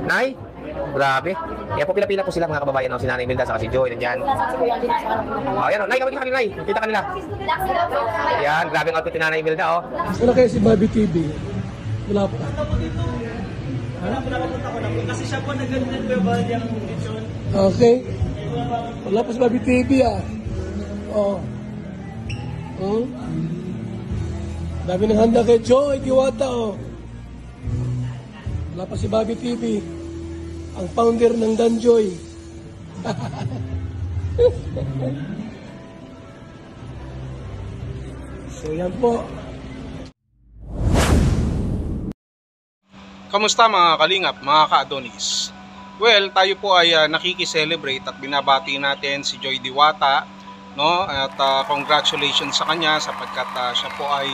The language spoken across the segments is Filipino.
Nay, grabe. Kaya po pila-pila po sila mga kababayan, no? Si Nanay Imelda saka si Joy nandyan. Oh, yan, oh. Nay, kawin ka kanila, Nay. Kita kanila. Yan, grabe ang outfit ni Nanay Imelda, oh. Wala kayo si Bobby TV? Wala pa. Napunta ko na po. Kasi siya po nag-verbal yung lechon. Okay. Wala pa si Bobby TV, ah. Oh. Oh. Dami ng handa kay Joy Diwata, oh. Wala pa si Bobby TV. Ang founder ng Danjoy. So yan po. Kamusta mga kalingap, mga ka-Adonis? Well, tayo po ay nakiki-celebrate at binabati natin si Joy Diwata, no? At congratulations sa kanya sapagkat siya po ay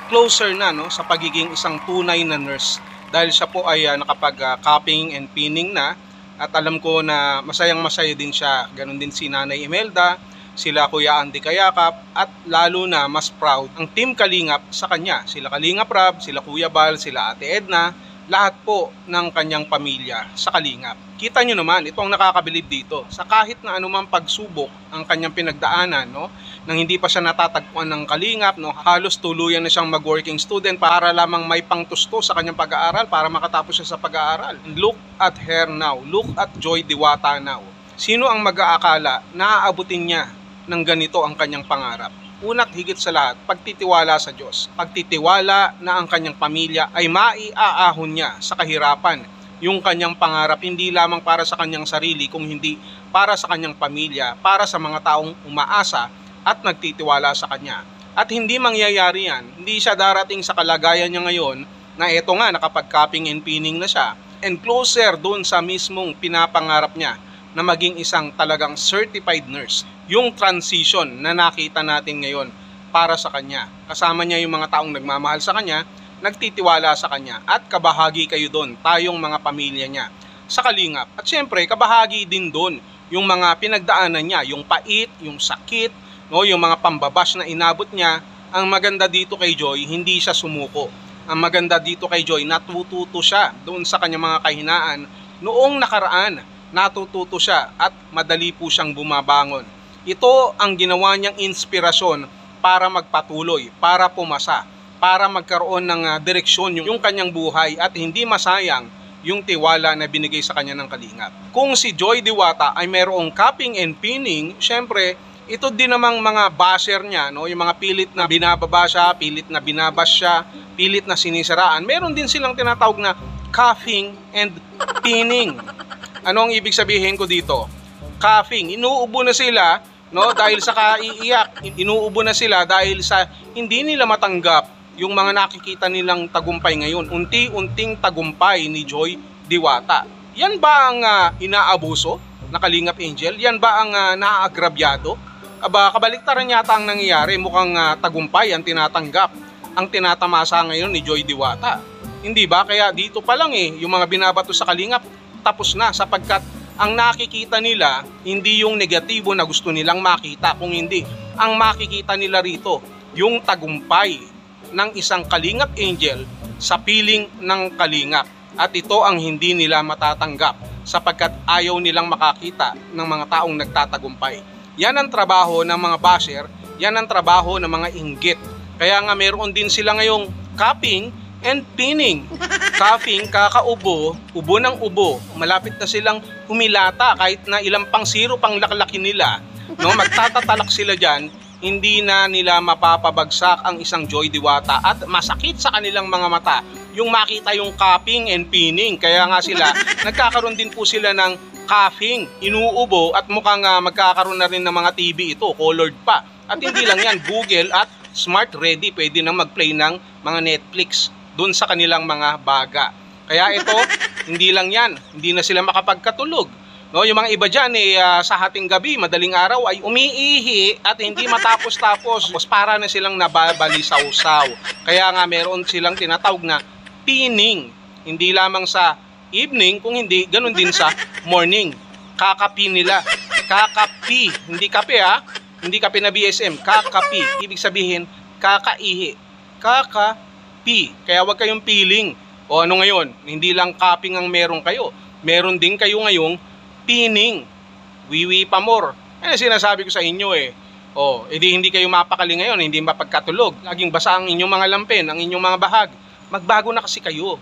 closer na, no, sa pagiging isang tunay na nurse. Dahil siya po ay nakapag-cupping and pinning na, at alam ko na masayang-masaya din siya. Ganon din si Nanay Imelda, sila Kuya Andy Kayakap, at lalo na mas proud ang Team Kalingap sa kanya. Sila Kalingap Rab, sila Kuya Bal, sila Ate Edna, lahat po ng kanyang pamilya sa Kalingap. Kita nyo naman, ito ang nakakabilib dito. Sa kahit na anumang pagsubok ang kanyang pinagdaanan, no, nang hindi pa siya natatagpuan ng Kalingap, no, halos tuluyan na siyang mag-working student para lamang may pangtusto sa kanyang pag-aaral, para makatapos siya sa pag-aaral. Look at her now. Look at Joy Diwata now. Sino ang mag-aakala na aabutin niya ng ganito ang kanyang pangarap? Una't higit sa lahat, pagtitiwala sa Diyos. Pagtitiwala na ang kanyang pamilya ay maiaahon niya sa kahirapan yung kanyang pangarap, hindi lamang para sa kanyang sarili, kung hindi para sa kanyang pamilya, para sa mga taong umaasa at nagtitiwala sa kanya. At hindi mangyayari yan, hindi siya darating sa kalagayan niya ngayon na eto nga, nakapag-cupping and pinning na siya, and closer doon sa mismong pinapangarap niya na maging isang talagang certified nurse. Yung transition na nakita natin ngayon para sa kanya. Kasama niya yung mga taong nagmamahal sa kanya, nagtitiwala sa kanya, at kabahagi kayo doon, tayong mga pamilya niya sa Kalingap. At syempre, kabahagi din doon yung mga pinagdaanan niya, yung pait, yung sakit, no, yung mga pambabash na inabot niya. Ang maganda dito kay Joy, hindi siya sumuko. Ang maganda dito kay Joy, natututo siya doon sa kanyang mga kahinaan. Noong nakaraan, natututo siya at madali po siyang bumabangon. Ito ang ginawa niyang inspirasyon para magpatuloy, para pumasa, para magkaroon ng direksyon yung kanyang buhay at hindi masayang yung tiwala na binigay sa kanya ng Kalingap. Kung si Joy Diwata ay mayroong cupping and pinning, syempre, ito din namang mga basher niya, no? Yung mga pilit na binababa siya, pilit na binabas siya, pilit na sinisiraan. Meron din silang tinatawag na cuffing and pinning. Ano ang ibig sabihin ko dito? Cuffing, inuubo na sila, no, dahil sa kaiiyak. Inuubo na sila dahil sa hindi nila matanggap yung mga nakikita nilang tagumpay ngayon. Unti-unting tagumpay ni Joy Diwata. Yan ba ang inaabuso na Kalingap Angel? Yan ba ang naaagrabyado? Aba, kabaliktaran yata ang nangyayari. Mukhang tagumpay ang tinatanggap, ang tinatamasa ngayon ni Joy Diwata. Hindi ba? Kaya dito pa lang yung mga binabato sa Kalingap, tapos na, sapagkat ang nakikita nila, hindi yung negatibo na gusto nilang makita, kung hindi, ang makikita nila rito, yung tagumpay ng isang Kalingap Angel sa piling ng Kalingap. At ito ang hindi nila matatanggap, sapagkat ayaw nilang makakita ng mga taong nagtatagumpay. Yan ang trabaho ng mga basher, yan ang trabaho ng mga inggit. Kaya nga meron din sila ngayong cupping and pinning. Cuffing, kakaubo, ubo ng ubo. Malapit na silang humilata kahit na ilang pang zero pang laklaki nila. No, magtatatalak sila dyan, hindi na nila mapapabagsak ang isang Joy Diwata at masakit sa kanilang mga mata yung makita yung cupping and pinning. Kaya nga sila, nagkakaroon din po sila ng cuffing, inuubo, at mukhang magkakaroon na rin ng mga TV ito, colored pa. At hindi lang yan, Google at Smart Ready, pwede na mag-play ng mga Netflix doon sa kanilang mga baga. Kaya ito, hindi lang yan, hindi na sila makapagkatulog. No, yung mga iba dyan sa hating gabi, madaling araw ay umiihi at hindi matapos-tapos. Para na silang nababalisaw-saw. Kaya nga meron silang tinatawag na pinning. Hindi lamang sa evening, kung hindi, ganun din sa morning. Kakapi nila. Kakapi. Hindi kape Hindi kape na BSM. Kakapi. Ibig sabihin, kakaihi. Kakapi. Kaya wag kayong piling O ano ngayon, hindi lang capping ang meron kayo. Meron din kayo ngayong pining. Wiwi pa more. Yan ang sinasabi ko sa inyo eh. O, edi hindi kayo mapakali ngayon, hindi mapagkatulog. Laging basa ang inyong mga lampin, ang inyong mga bahag. Magbago na kasi kayo.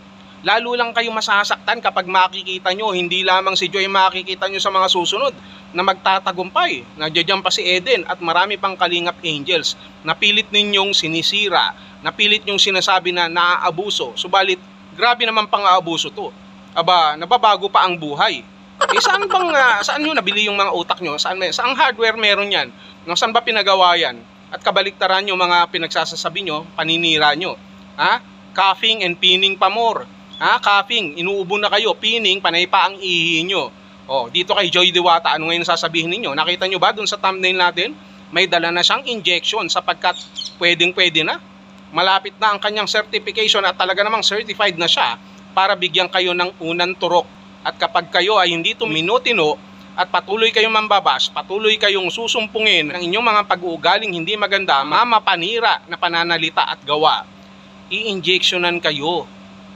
Lalo lang kayo masasaktan kapag makikita nyo, hindi lamang si Joy makikita nyo sa mga susunod na magtatagumpay. Nandiyan pa si Eden at marami pang Kalingap Angels. Napilit ninyong sinisira, napilit nyong sinasabi na naaabuso. Subalit, grabe naman pang aabuso to. Aba, nababago pa ang buhay. Eh saan nyo nabili yung mga utak nyo? Saan hardware meron yan? No, saan ba pinagawa yan? At kabaliktaran yung mga pinagsasasabi nyo, paninira nyo. Ha? Coughing and pinning pa more. Ha? Coughing, inuubo na kayo. Pinning, panay pa ang ihi nyo. O, dito kay Joy Diwata, ano ngayon sasabihin ninyo? Nakita nyo ba dun sa thumbnail natin? May dala na siyang injection sapagkat pwedeng-pwede na. Malapit na ang kanyang certification at talaga namang certified na siya para bigyan kayo ng unang turok. At kapag kayo ay hindi tuminutino at patuloy kayong mambabash, patuloy kayong susumpungin ng inyong mga pag-uugaling hindi maganda, mamapanira na pananalita at gawa, i-injectionan kayo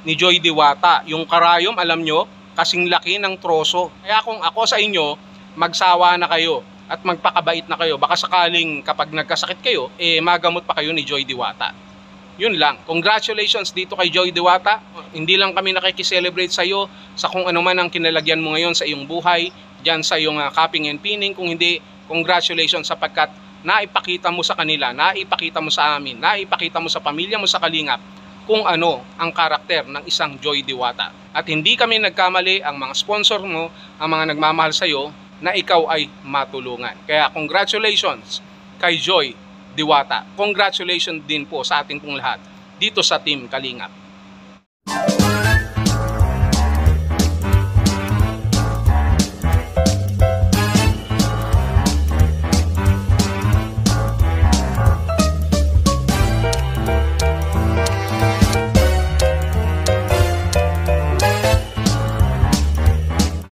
ni Joy Diwata. Yung karayom, alam nyo, kasing laki ng troso. Kaya kung ako sa inyo, magsawa na kayo at magpakabait na kayo. Baka sakaling kapag nagkasakit kayo, magamot pa kayo ni Joy Diwata. Yun lang. Congratulations dito kay Joy Diwata. Hindi lang kami nakikiselebrate sa iyo sa kung ano man ang kinalagyan mo ngayon sa iyong buhay, dyan sa iyong capping and pinning. Kung hindi, congratulations sapagkat naipakita mo sa kanila, naipakita mo sa amin, naipakita mo sa pamilya mo sa Kalingap kung ano ang karakter ng isang Joy Diwata. At hindi kami nagkamali, ang mga sponsor mo, ang mga nagmamahal sa iyo, na ikaw ay matulungan. Kaya congratulations kay Joy Diwata. Congratulations din po sa ating pong lahat dito sa Team Kalingap.